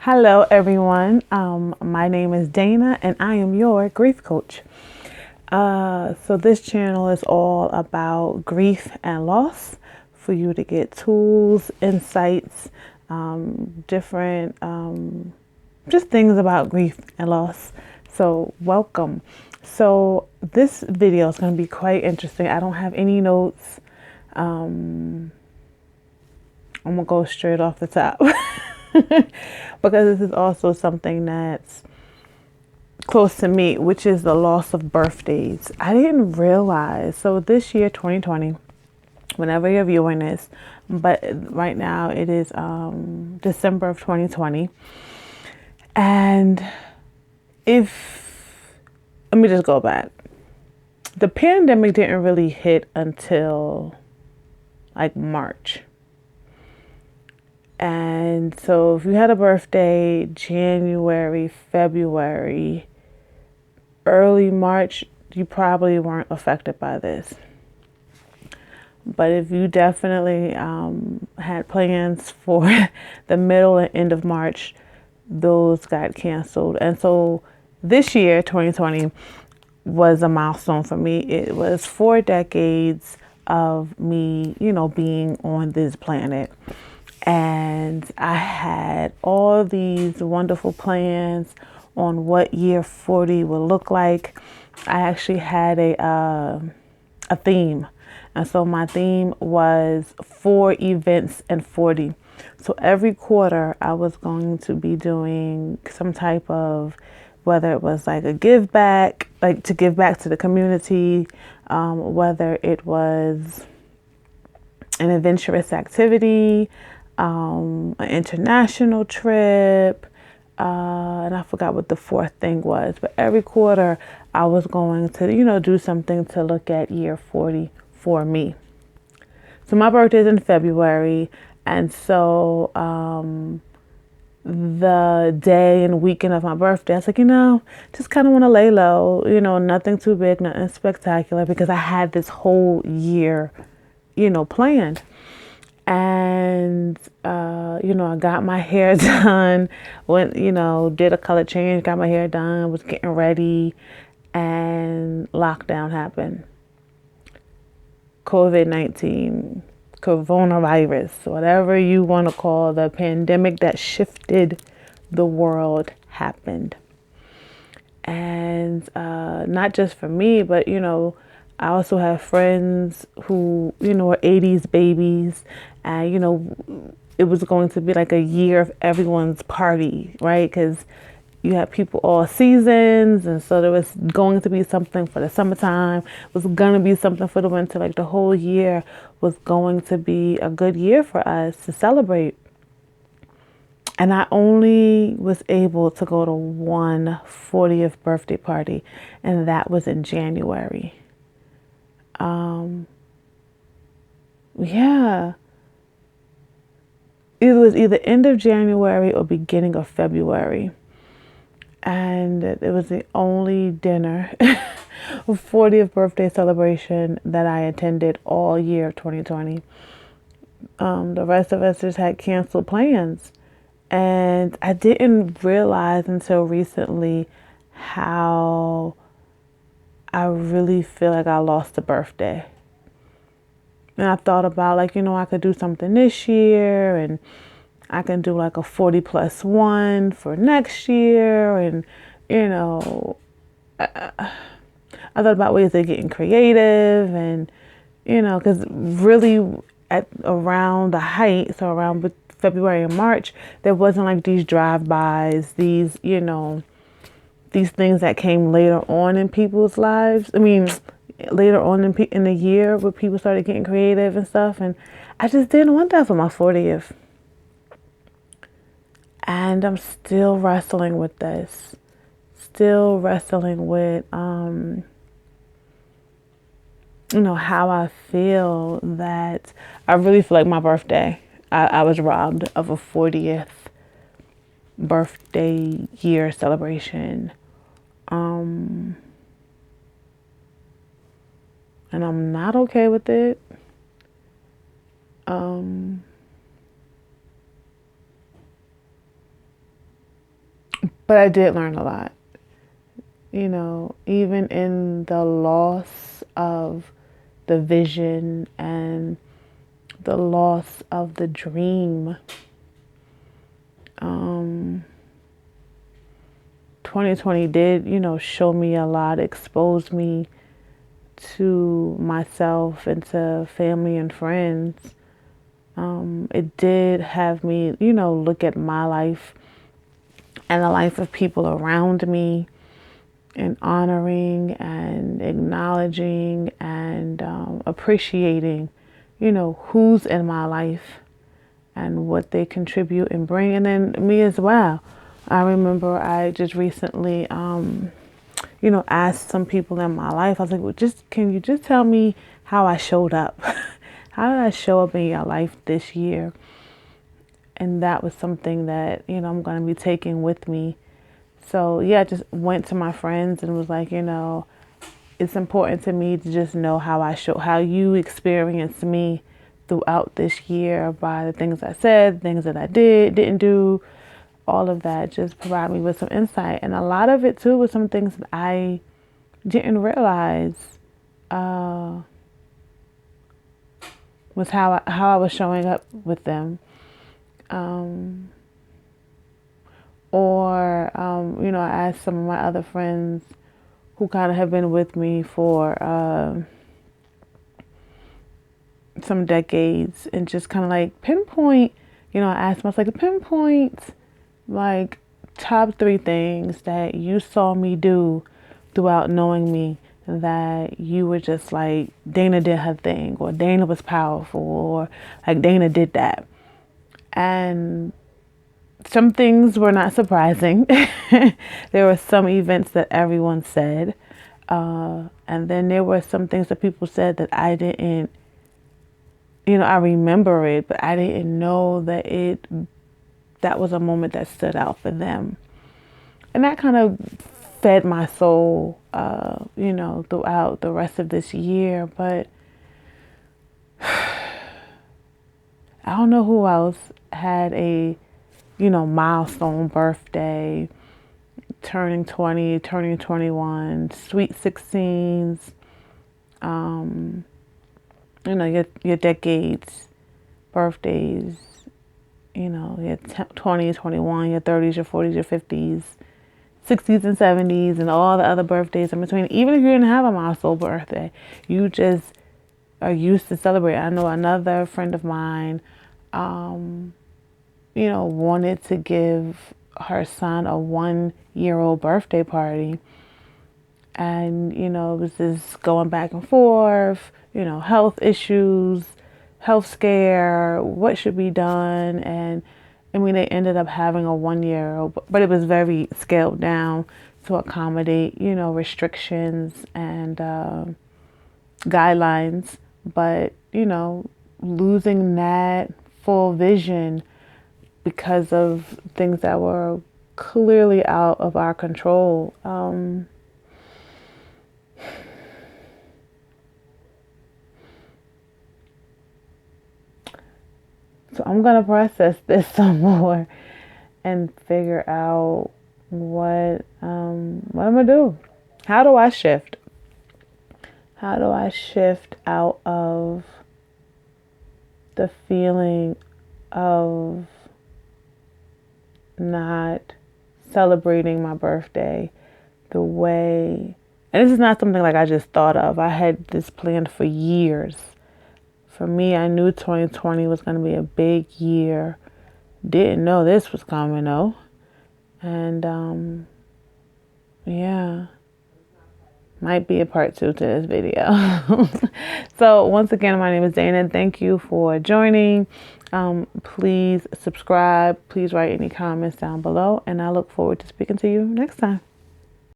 Hello, everyone. My name is Dana, and I am your grief coach. So this channel is all about grief and loss for you to get tools, insights, different just things about grief and loss. So welcome. So this video is going to be quite interesting. I don't have any notes. I'm gonna go straight off the top because this is also something that's close to me, which is the loss of birthdays. I didn't realize. So this year, 2020, whenever you're viewing this, but right now it is December of 2020. And let me just go back. The pandemic didn't really hit until like March. And so if you had a birthday January, February, early March, you probably weren't affected by this. But if you definitely had plans for the middle and end of March, those got canceled. And so this year, 2020, was a milestone for me. It was 4 decades of me, being on this planet. And I had all these wonderful plans on what year 40 would look like. I actually had a theme. And so my theme was 4 events and 40. So every quarter I was going to be doing some type of, whether it was like a give back, like to give back to the community, whether it was an adventurous activity, an international trip, and I forgot what the 4th thing was. But every quarter I was going to, do something to look at year 40 for me. So my birthday is in February, and so the day and weekend of my birthday, I was like, just kind of want to lay low, nothing too big, nothing spectacular, because I had this whole year, planned. And, I got my hair done, went, did a color change, got my hair done, was getting ready, and lockdown happened. COVID-19, coronavirus, whatever you want to call the pandemic that shifted the world happened. And not just for me, but, I also have friends who, are 80s babies, and, it was going to be like a year of everyone's party, right? Because you had people all seasons, and so there was going to be something for the summertime, was going to be something for the winter. Like the whole year was going to be a good year for us to celebrate. And I only was able to go to one 40th birthday party, and that was in January. Yeah. It was either end of January or beginning of February. And it was the only dinner, 40th birthday celebration that I attended all year of 2020. The rest of us just had canceled plans. And I didn't realize until recently how I really feel like I lost a birthday. And I thought about I could do something this year, and I can do like a 40+1 for next year. And, I thought about ways of getting creative, and, because really at around the height, so around February and March, there wasn't like these drive-bys, these, these things that came later on in people's lives. I mean, later on in the year where people started getting creative and stuff. And I just didn't want that for my 40th. And I'm still wrestling with this. Still wrestling with, how I feel that I really feel like my birthday, I was robbed of a 40th birthday year celebration. And I'm not okay with it. But I did learn a lot, you know, even in the loss of the vision and the loss of the dream. 2020 did, you know, show me a lot, expose me to myself and to family and friends. It did have me, you know, look at my life and the life of people around me and honoring and acknowledging and appreciating, you know, who's in my life and what they contribute and bring, and then me as well. I remember I just recently, you know, asked some people in my life, I was like, well, can you just tell me how I showed up? How did I show up in your life this year? And that was something that, you know, I'm going to be taking with me. So yeah, I just went to my friends and was like, you know, it's important to me to just know how you experienced me throughout this year by the things I said, things that I didn't do, all of that. Just provide me with some insight. And a lot of it too was some things that I didn't realize was how I was showing up with them. You know, I asked some of my other friends who kind of have been with me for some decades, and just kind of like pinpoint, you know, I asked myself, like, pinpoint like top 3 things that you saw me do throughout knowing me, that you were just like, Dana did her thing, or Dana was powerful, or like Dana did that. And some things were not surprising. There were some events that everyone said. And then there were some things that people said that I didn't, you know, I remember it, but I didn't know that was a moment that stood out for them. And that kind of fed my soul, you know, throughout the rest of this year. But I don't know who else had a, you know, milestone birthday, turning 20, turning 21, sweet 16s, you know, your decades, birthdays, you know, your 20s, 21, your 30s, your 40s, your 50s, 60s and 70s, and all the other birthdays in between. Even if you didn't have a milestone birthday, you just are used to celebrate. I know another friend of mine, you know, wanted to give her son a 1-year-old birthday party. And, you know, it was just going back and forth, you know, health issues, health scare, what should be done. And I mean, they ended up having a 1-year-old, but it was very scaled down to accommodate, you know, restrictions and guidelines. But, you know, losing that full vision because of things that were clearly out of our control. So I'm going to process this some more and figure out what I'm going to do. How do I shift? How do I shift out of the feeling of not celebrating my birthday the way, and this is not something like I just thought of. I had this planned for years. For me, I knew 2020 was going to be a big year. Didn't know this was coming though. And yeah, might be a part 2 to this video. So once again, my name is Dana. Thank you for joining. Please subscribe. Please write any comments down below, and I look forward to speaking to you next time.